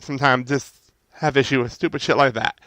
sometimes just have issue with stupid shit like that.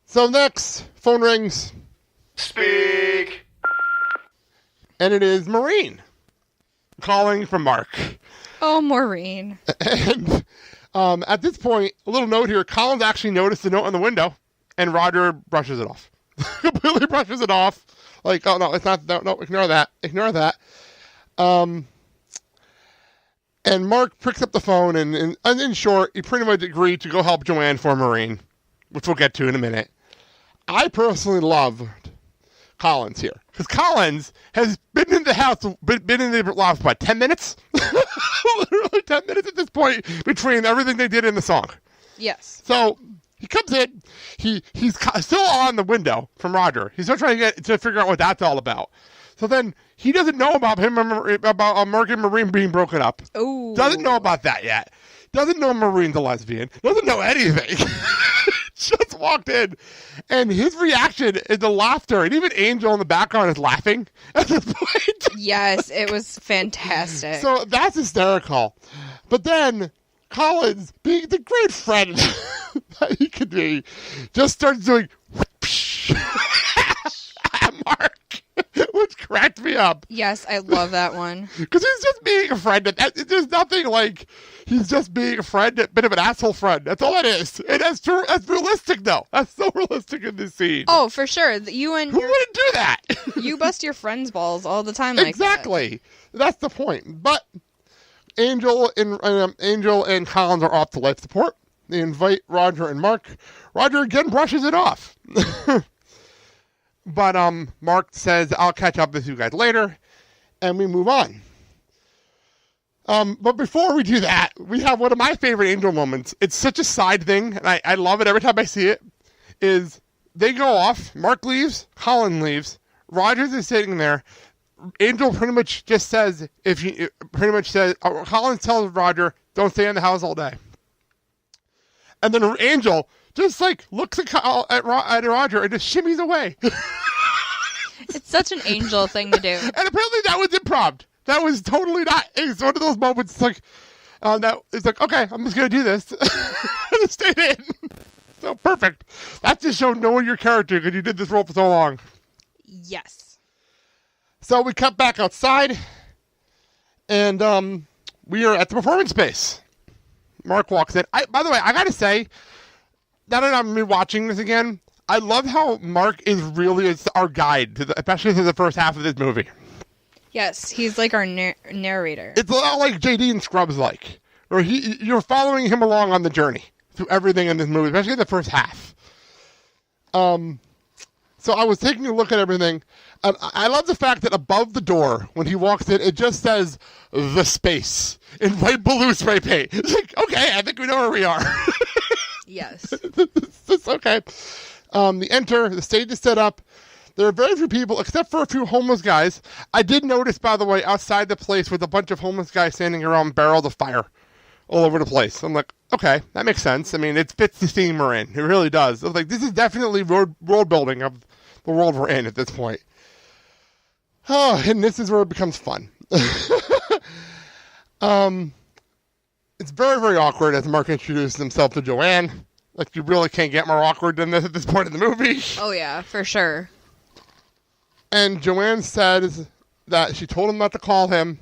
So next, phone rings. Speak. And it is Maureen calling from Mark. Oh, Maureen. And at this point, a little note here, Collins actually noticed the note on the window, and Roger brushes it off. Completely brushes it off. Like, oh, no, it's not, no, ignore that. Ignore that. And Mark picks up the phone, and in short, he pretty much agreed to go help Joann for Maureen, which we'll get to in a minute. I personally loved Collins here, because Collins has been in the house, been in the loft for, 10 minutes? Literally 10 minutes at this point, between everything they did in the song. Yes. So he comes in, he's still on the window from Roger. He's still trying to figure out what that's all about. So then he doesn't know about Mark and Maureen being broken up. Ooh. Doesn't know about that yet. Doesn't know Maureen's a lesbian. Doesn't know anything. Just walked in, and his reaction is the laughter, and even Angel in the background is laughing at this point. Yes, it was fantastic. So that's hysterical. But then Collins, being the great friend that he could be, just starts doing at Mark, which cracked me up. Yes, I love that one. Because he's just being a friend. There's nothing like he's just being a friend, a bit of an asshole friend. That's all it is. And that's realistic, though. That's so realistic in this scene. Oh, for sure. Who wouldn't do that? You bust your friends' balls all the time like exactly. That's the point. But Angel and Collins are off to life support. They invite Roger and Mark. Roger again brushes it off. But Mark says, I'll catch up with you guys later. And we move on. But before we do that, we have one of my favorite Angel moments. It's such a side thing, and I love it every time I see it, is they go off, Mark leaves, Colin leaves, Rogers is sitting there. Angel pretty much just says, Collins tells Roger, don't stay in the house all day. And then Angel just like looks at Roger and just shimmies away. It's such an Angel thing to do. And apparently that was improv. That was totally not. It's one of those moments like that. It's like, okay, I'm just gonna do this. And stayed in. So perfect. That just showed knowing your character because you did this role for so long. Yes. So we cut back outside, and we are at the performance space. Mark walks in. By the way, I gotta say, now that I'm rewatching this again, I love how Mark is really our guide, especially to the first half of this movie. Yes, he's like our narrator. It's a lot like JD and Scrubs, where you're following him along on the journey through everything in this movie, especially the first half. So I was taking a look at everything. I love the fact that above the door, when he walks in, it just says "the space" in white blue spray paint. It's like, okay, I think we know where we are. Yes. It's okay. They enter. The stage is set up. There are very few people, except for a few homeless guys. I did notice, by the way, outside the place with a bunch of homeless guys standing around barrels of fire all over the place. I'm like, okay, that makes sense. I mean, it fits the theme we're in. It really does. I was like, this is definitely world building of the world we're in at this point. Oh, and this is where it becomes fun. It's very, very awkward as Mark introduces himself to Joann. Like, you really can't get more awkward than this at this point in the movie. Oh, yeah, for sure. And Joann says that she told him not to call him.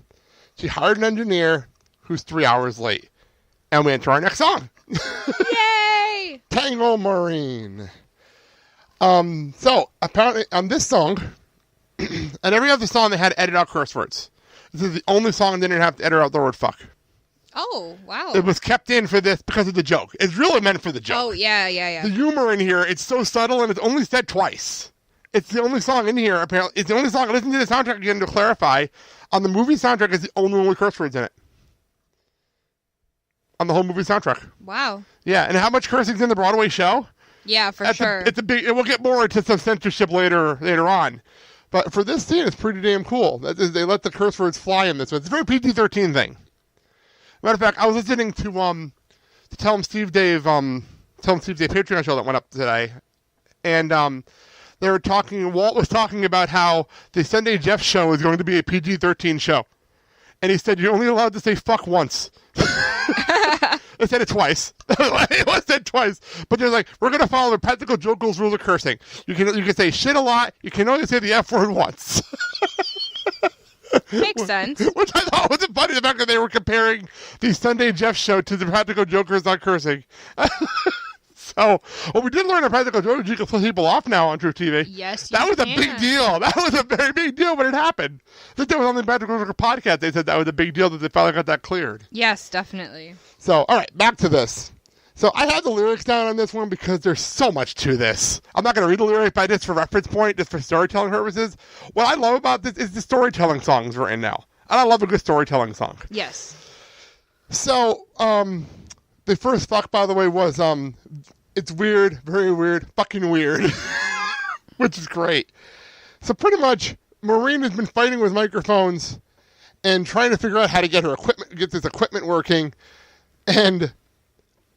She hired an engineer who's 3 hours late. And we enter our next song. Yay! Tango, Maureen. So, apparently, on this song, and every other song they had to edit out curse words. This is the only song they didn't have to edit out the word fuck. Oh, wow. It was kept in for this because of the joke. It's really meant for the joke. Oh, yeah. The humor in here, it's so subtle and it's only said twice. It's the only song in here, apparently. It's the only song. Listen to the soundtrack again to clarify. On the movie soundtrack, it's the only one with curse words in it. On the whole movie soundtrack. Wow. Yeah, and how much cursing's in the Broadway show? Yeah, for sure. It's a big. We'll get more into some censorship later on. But for this scene, it's pretty damn cool. They let the curse words fly in this one. It's a very PG-13 thing. Matter of fact, I was listening to Tell 'em Steve Dave Patreon show that went up today, and they were talking. Walt was talking about how the Sunday Jeff show is going to be a PG-13 show, and he said you're only allowed to say fuck once. They said it twice. It was said twice. But they're like, we're going to follow the practical joke rules of cursing. You can say shit a lot. You can only say the F word once. Makes sense. Which I thought was funny, the fact that they were comparing the Sunday Jeff show to the practical jokers on cursing. So, well, we did learn a practical joke. You can flip people off now on True TV. Yes, that was can. a big deal. That was a very big deal when it happened. I think that was on the Practical Joker podcast. They said that was a big deal that they finally got that cleared. Yes, definitely. So, all right, back to this. So I had the lyrics down on this one because there's so much to this. I'm not going to read the lyrics, but just for reference point, just for storytelling purposes. What I love about this is the storytelling songs we're in now. And I love a good storytelling song. Yes. So, the first fuck, by the way, was, it's weird, very weird, fucking weird, which is great. So pretty much, Maureen has been fighting with microphones and trying to figure out how to get this equipment working. And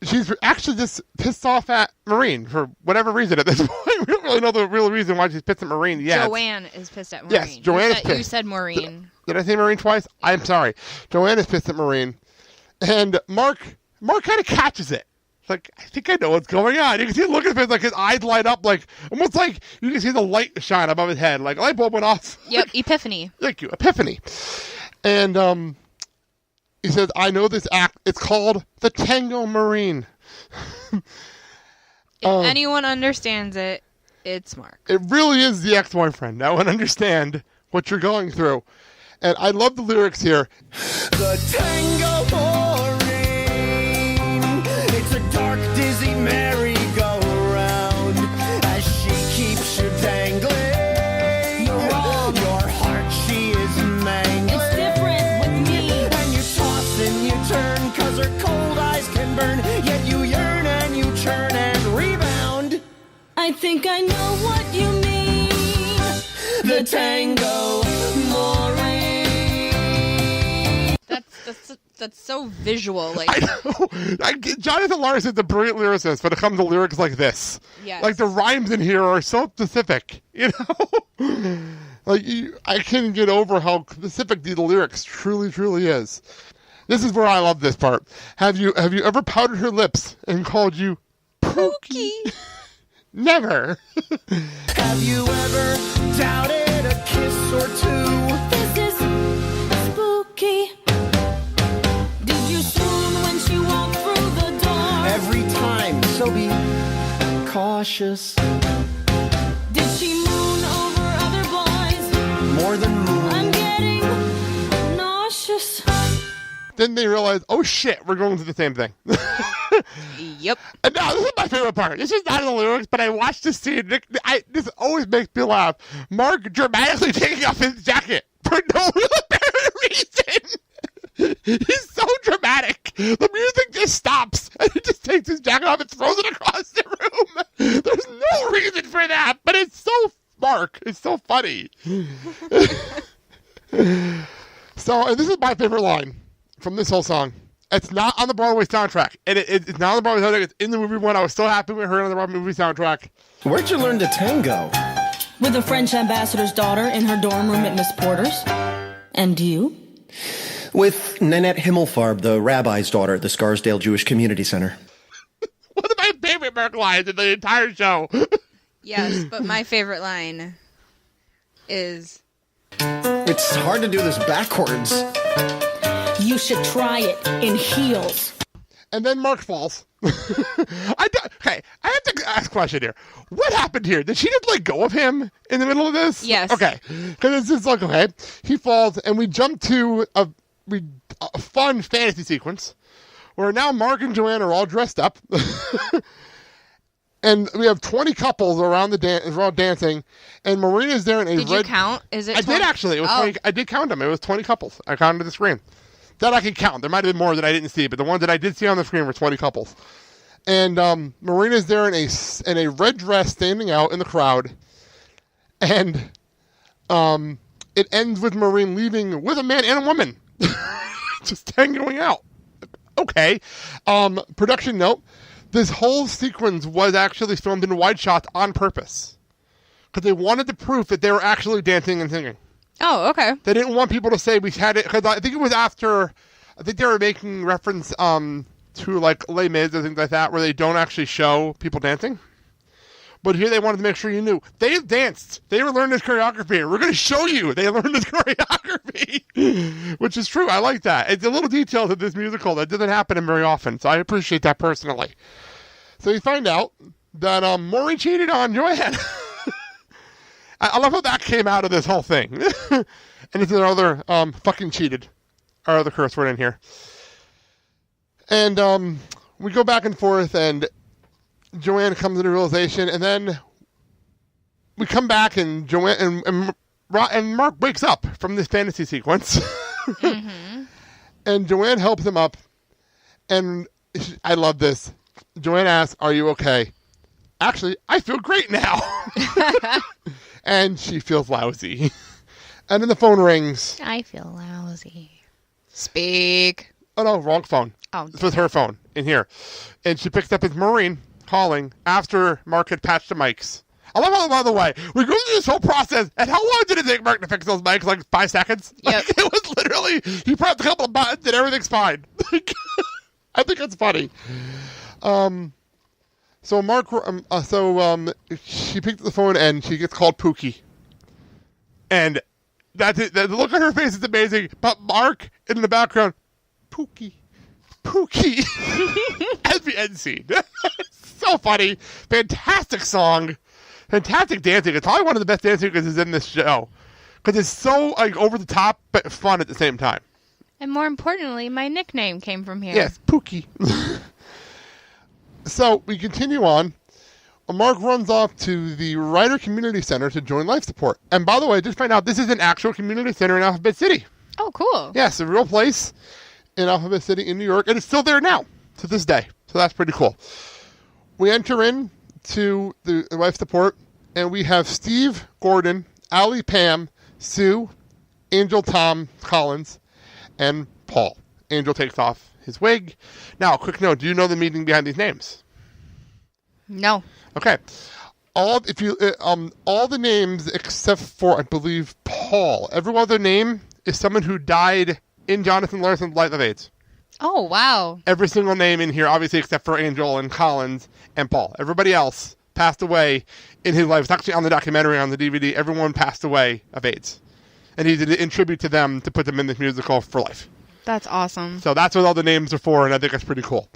she's actually just pissed off at Maureen for whatever reason at this point. We don't really know the real reason why she's pissed at Maureen yet. Joann is pissed at Maureen. Yes, Joann is pissed. You said Maureen. Did I say Maureen twice? I'm sorry. Joann is pissed at Maureen. And Mark kind of catches it. Like, I think I know what's going on. You can see him looking at him, like his eyes light up, like almost like you can see the light shine above his head, like a light bulb went off. Yep, epiphany. Thank you, epiphany. And he says, "I know this act. It's called the Tango Maureen." If anyone understands it, it's Mark. It really is the ex-boyfriend. Now I understand what you're going through, and I love the lyrics here. The Tango Maureen. It's a dark, dizzy merry-go-round as she keeps you dangling. You're wrong. Your heart, she is mangling. It's different with me. And you toss and you turn, 'cause her cold eyes can burn. Yet you yearn and you churn and rebound. I think I know what you mean. The Tango Maureen. That's so visual. Like, I know. Jonathan Larson is a brilliant lyricist when it comes to lyrics like this. Yes. Like the rhymes in here are so specific, you know? Like I can't get over how specific the lyrics truly, truly is. This is where I love this part. Have you ever powdered her lips and called you Pookie? Never. Have you ever doubted a kiss or two? This is spooky. Did you swoon when she walked through the door? Every time, so be cautious. Did she moon over other boys? More than moon. I'm getting nauseous. Then they realize, oh shit, we're going through the same thing. yep. And now, this is my favorite part. This is not in the lyrics, but I watched this scene. This always makes me laugh. Mark dramatically taking off his jacket for no real apparent reason. He's so dramatic. The music just stops, and he just takes his jacket off and throws it across the room. There's no reason for that, but it's so Mark. It's so funny. So, and this is my favorite line from this whole song. It's not on the Broadway soundtrack. And it's not on the Broadway soundtrack. It's in the movie one. I was so happy we heard it on the Broadway movie soundtrack. Where'd you learn to tango? With the French ambassador's daughter in her dorm room at Miss Porter's. And you? With Nanette Himmelfarb, the rabbi's daughter at the Scarsdale Jewish Community Center. One of my favorite Mark lines in the entire show. Yes, but my favorite line is... It's hard to do this backwards. You should try it in heels. And then Mark falls. Okay, I have to ask a question here. What happened here? Did she just let go of him in the middle of this? Yes. Okay, because it's just like, okay, he falls, and we jump to a fun fantasy sequence where now Mark and Joann are all dressed up. And we have 20 couples around the dancing, and Maureen is there in a Did you count? Is it? I 20? did actually. It was 20, I did count them. It was 20 couples. I counted the screen. That I could count. There might have been more that I didn't see, but the ones that I did see on the screen were 20 couples. And Maureen is there in a red dress, standing out in the crowd, and it ends with Maureen leaving with a man and a woman, just tangoing out. Okay. Production note. This whole sequence was actually filmed in wide shots on purpose. Because they wanted the proof that they were actually dancing and singing. Oh, okay. They didn't want people to say we had it. Because I think it was after I think they were making reference to like Les Mis and things like that, where they don't actually show people dancing. But here they wanted to make sure you knew. They danced. They were learning this choreography. We're going to show you they learned this choreography, which is true. I like that. It's a little detail to this musical that doesn't happen very often, so I appreciate that personally. So you find out that Maureen cheated on Joann. I love how that came out of this whole thing. And it's another fucking cheated. Our other curse word in here. And we go back and forth, and Joann comes to realization, and then we come back, and Joann and Mark wakes up from this fantasy sequence. Mm-hmm. And Joann helps him up, and I love this. Joann asks, "Are you okay?" Actually, I feel great now. And she feels lousy. And then the phone rings. I feel lousy. Speak. Oh, no, wrong phone. Oh, this was her phone in here. And she picked up his Maureen calling after Mark had patched the mics. I love how, by the way, we go through this whole process, and how long did it take Mark to fix those mics? Like 5 seconds? Yep. Like, it was literally, he pressed a couple of buttons and everything's fine. I think it's funny. So Mark, she picked up the phone and she gets called Pookie. And that's it. The look on her face is amazing. But Mark in the background, Pookie. As the end scene. So funny. Fantastic song. Fantastic dancing. It's probably one of the best dancing sequences in this show. Because it's so like over the top, but fun at the same time. And more importantly, my nickname came from here. Yes, Pookie. So we continue on. Mark runs off to the Writer Community Center to join life support. And by the way, just find out this is an actual community center in Alphabet City. Oh, cool. Yes, a real place in Alphabet City in New York. And it's still there now to this day. So that's pretty cool. We enter in to the life support, and we have Steve, Gordon, Allie, Pam, Sue, Angel, Tom, Collins, and Paul. Angel takes off his wig. Now, a quick note. Do you know the meaning behind these names? No. Okay. All the names except for, I believe, Paul. Every other name is someone who died in Jonathan Larson's Life of AIDS. Oh, wow. Every single name in here, obviously, except for Angel and Collins and Paul. Everybody else passed away in his life. It's actually on the documentary on the DVD. Everyone passed away of AIDS. And he did it in tribute to them to put them in this musical for life. That's awesome. So that's what all the names are for, and I think that's pretty cool.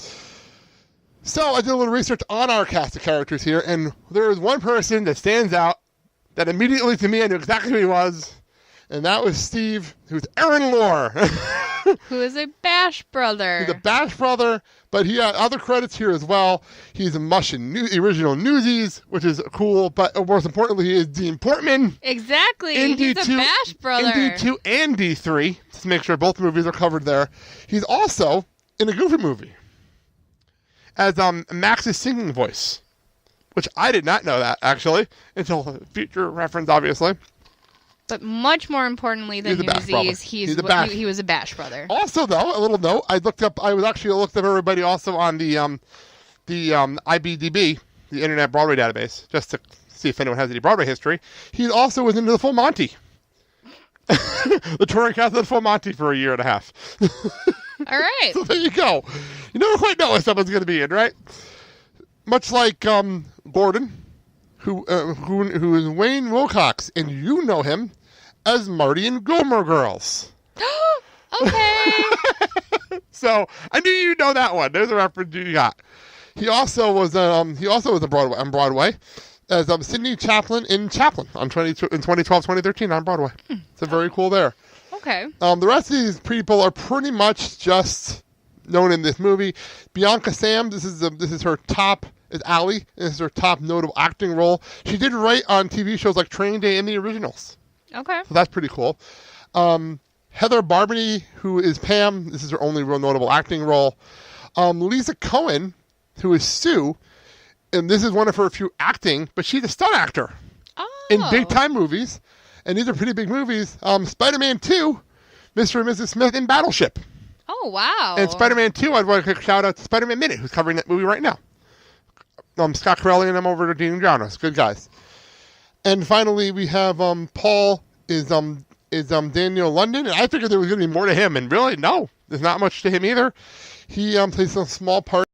So I did a little research on our cast of characters here, and there is one person that stands out that immediately to me I knew exactly who he was, and that was Steve, who's Aaron Lohr. Who is a Bash brother. He's a Bash brother, but he had other credits here as well. He's a Mush in the original Newsies, which is cool, but most importantly, he is Dean Portman. Exactly. In He's D2, a Bash brother. In D2 and D3, just to make sure both movies are covered there. He's also in a Goofy movie as Max's singing voice, which I did not know that, actually, until future reference, obviously. But much more importantly than Newsies, he was a Bash brother. Also, though, a little note, I looked up everybody also on the IBDB, the Internet Broadway Database, just to see if anyone has any Broadway history. He also was into the Full Monty. The touring cast of the Full Monty for a year and a half. All right. So there you go. You never quite know what someone's going to be in, right? Much like Gordon, who is Wayne Wilcox, and you know him as Marty in Gilmore Girls. Okay. So I knew you know that one. There's a reference you got. He also was on Broadway as Sidney Chaplin in Chaplin in 2012, 2013 on Broadway. So very cool there. Okay. The rest of these people are pretty much just known in this movie. Bianca Sam, this is her top. Is Allie. This is her top notable acting role. She did write on TV shows like Training Day and the originals. Okay. So that's pretty cool. Heather Barbany, who is Pam. This is her only real notable acting role. Lisa Cohen, who is Sue. And this is one of her few acting, but she's a stunt actor. In big-time movies. And these are pretty big movies. Spider-Man 2, Mr. and Mrs. Smith in Battleship. Oh, wow. And Spider-Man 2, I'd want to quick shout out to Spider-Man Minute, who's covering that movie right now. Scott Corelli and I'm over to Dean Gianos. Good guys. And finally, we have Paul is Daniel London, and I figured there was going to be more to him, and really, no. there's not much to him either. He plays a small part